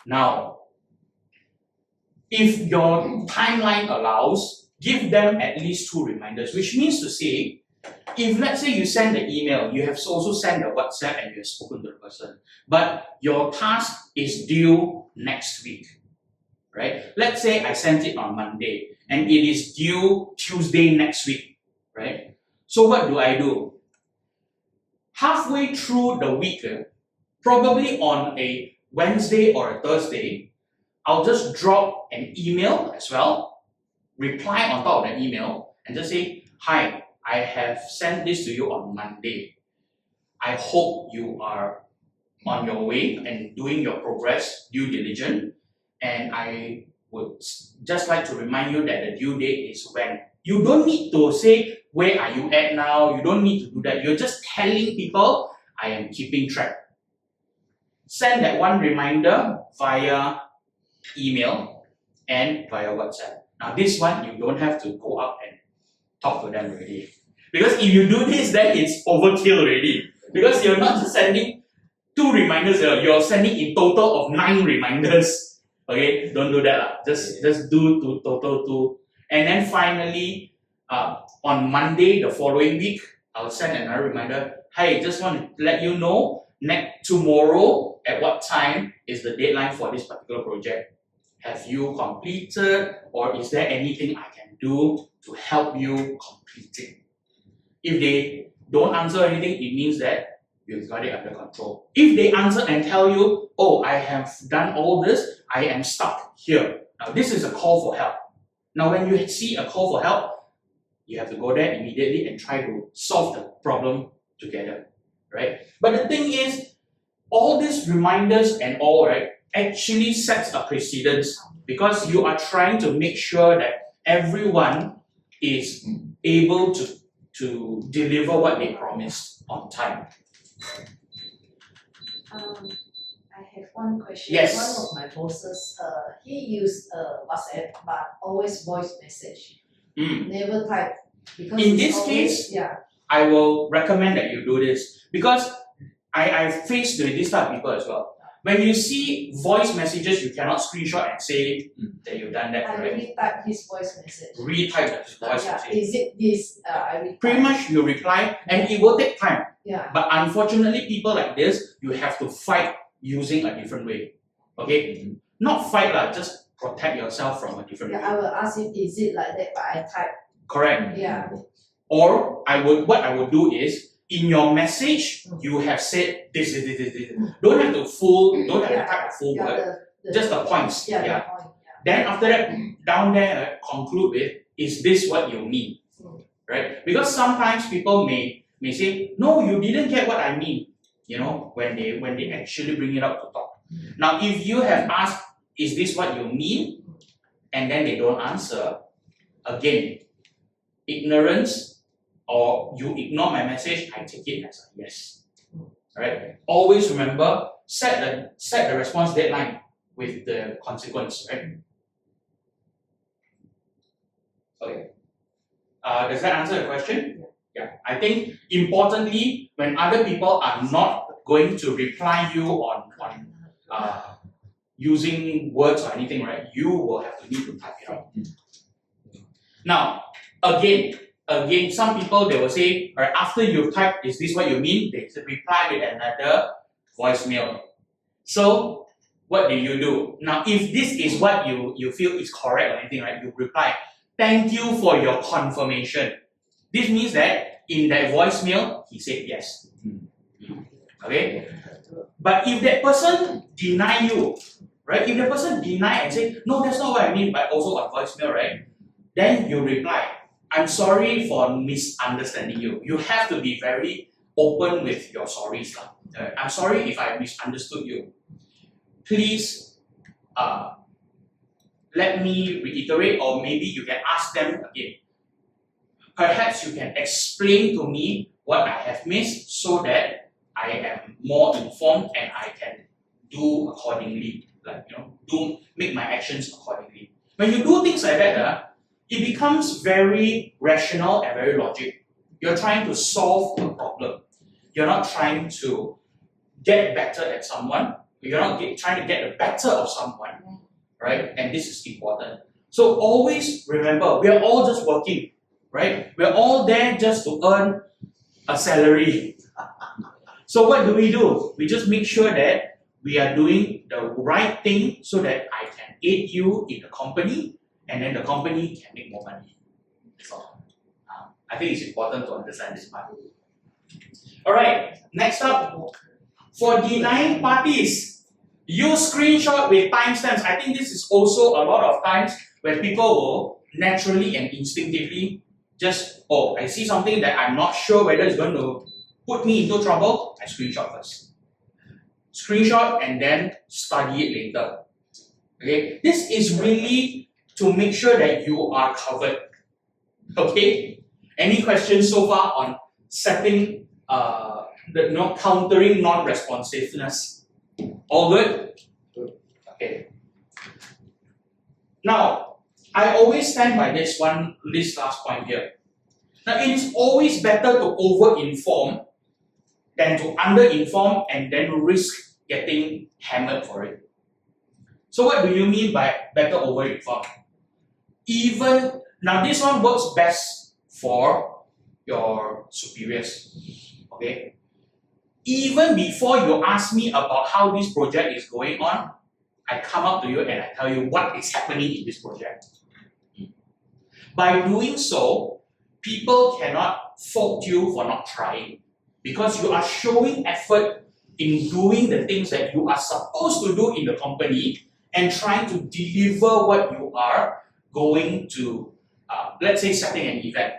Now, if your timeline allows, give them at least 2 reminders, which means to say, if let's say you send the email, you have also sent the WhatsApp and you have spoken to the person, but your task is due next week, right? Let's say I sent it on Monday and it is due Tuesday next week, right? So what do? Halfway through the week, probably on a Wednesday or a Thursday, I'll just drop an email as well, reply on top of the email, and just say, hi, I have sent this to you on Monday. I hope you are on your way and doing your progress, due diligence, and I would just like to remind you that the due date is when. You don't need to say, where are you at now? You don't need to do that. You're just telling people, I am keeping track. Send that one reminder via email and via WhatsApp. Now this one, you don't have to go up and talk to them already. Because if you do this, then it's overkill already. Because you're not just sending 2 reminders, you're sending in total of 9 reminders. Okay, don't do that. Just do total 2. And then finally, on Monday, the following week, I'll send another reminder. Hey, just want to let you know, tomorrow at what time is the deadline for this particular project. Have you completed, or is there anything I can do to help you complete it? If they don't answer anything, it means that you've got it under control. If they answer and tell you, oh, I have done all this, I am stuck here. Now this is a call for help. Now when you see a call for help, you have to go there immediately and try to solve the problem together, right? But the thing is, all these reminders and all, right, actually sets a precedence, because you are trying to make sure that everyone is able to deliver what they promised on time. I have one question. Yes. One of my bosses, he used WhatsApp, but always voice message. Never type. Because in this case, I will recommend that you do this, because I faced with this type of people as well. When you see voice messages, you cannot screenshot and say that you've done that, I right? retype his voice message. Retype his voice message. Is it this? I retype. Pretty much you reply, and it will take time. Yeah. But unfortunately, people like this, you have to fight using a different way. Okay? Not fight, just protect yourself from a different way. I will ask him, is it like that? But I type. Correct. Yeah. Or what I would do is, in your message, you have said this. Don't have to type the full word. Just the points. The point, Then after that, down there, conclude with, is this what you mean? Right? Because sometimes people may say, no, you didn't get what I mean. You know, when they actually bring it up to talk. Now, if you have asked, is this what you mean? And then they don't answer, again, ignorance, or you ignore my message, I take it as a yes. Right? Always remember, set the response deadline with the consequence, right? Okay. Does that answer the question? Yeah. I think importantly, when other people are not going to reply you on using words or anything, right? You will have to need to type it out. Now, again, some people, they will say, all right, after you've typed, is this what you mean? They reply with another voicemail. So, what do? Now, if this is what you feel is correct or anything, right? You reply, thank you for your confirmation. This means that in that voicemail, he said yes. Okay? But if that person deny you, right? If the person deny and say, no, that's not what I mean, but also on voicemail, right? Then you reply, I'm sorry for misunderstanding you. You have to be very open with your sorries. I'm sorry if I misunderstood you. Please let me reiterate, or maybe you can ask them again. Perhaps you can explain to me what I have missed so that I am more informed and I can do accordingly. Make my actions accordingly. When you do things like that, it becomes very rational and very logical. You're trying to solve a problem. You're not trying to get better at someone. You're not trying to get the better of someone, right? And this is important. So always remember, we are all just working, right? We're all there just to earn a salary. So what do? We just make sure that we are doing the right thing so that I can aid you in the company, and then the company can make more money. So I think it's important to understand this part. Alright, next up, for denying parties, use screenshot with timestamps. I think this is also a lot of times where people will naturally and instinctively just, oh, I see something that I'm not sure whether it's going to put me into trouble, I screenshot first. Screenshot and then study it later. Okay, this is really to make sure that you are covered. Okay, any questions so far on setting countering non-responsiveness? All good? Okay. Now, I always stand by this last point here. Now, it is always better to over-inform than to under-inform and then risk getting hammered for it. So what do you mean by better over-inform? Now this one works best for your superiors, okay? Even before you ask me about how this project is going on, I come up to you and I tell you what is happening in this project. By doing so, people cannot fault you for not trying, because you are showing effort in doing the things that you are supposed to do in the company and trying to deliver what you are going to, let's say, setting an event.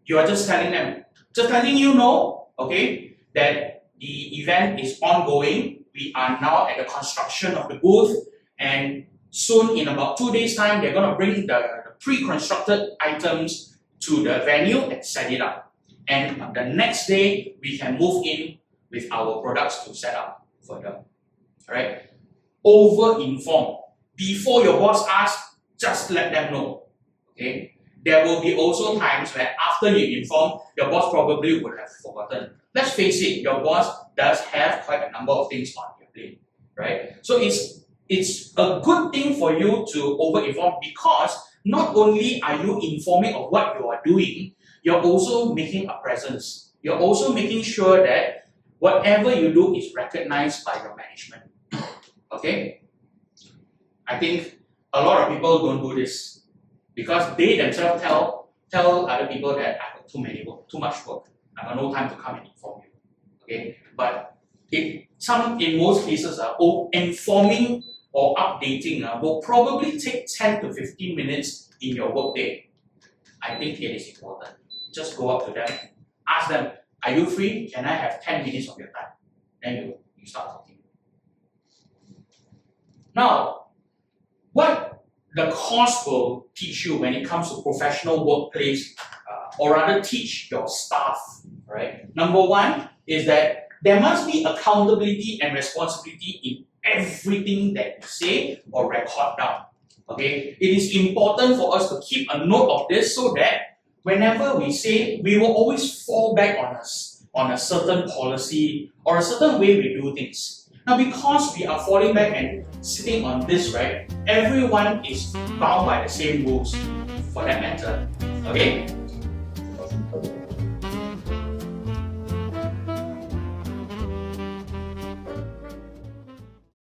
You are just letting you know, okay, that the event is ongoing. We are now at the construction of the booth, and soon, in about 2 days' time, they're going to bring the pre-constructed items to the venue and set it up. And the next day, we can move in with our products to set up further. Alright? Over-inform. Before your boss asks, just let them know. Okay? There will be also times where after you inform, your boss probably would have forgotten. Let's face it, your boss does have quite a number of things on your plate. Right? So it's a good thing for you to over-inform, because not only are you informing of what you are doing, you're also making a presence. You're also making sure that whatever you do is recognized by your management. Okay? I think a lot of people don't do this because they themselves tell other people that I've got too much work. I've got no time to come and inform you. Okay? But in most cases, informing or updating will probably take 10 to 15 minutes in your workday. I think it is important. Just go up to them, ask them, are you free? Can I have 10 minutes of your time? Then you start talking. Now, what the course will teach you when it comes to professional workplace, or rather teach your staff, right? Number one is that there must be accountability and responsibility in everything that you say or record down. Okay? It is important for us to keep a note of this so that whenever we say, we will always fall back on a certain policy or a certain way we do things. Now, because we are falling back and sitting on this, right, everyone is bound by the same rules for that matter. Okay?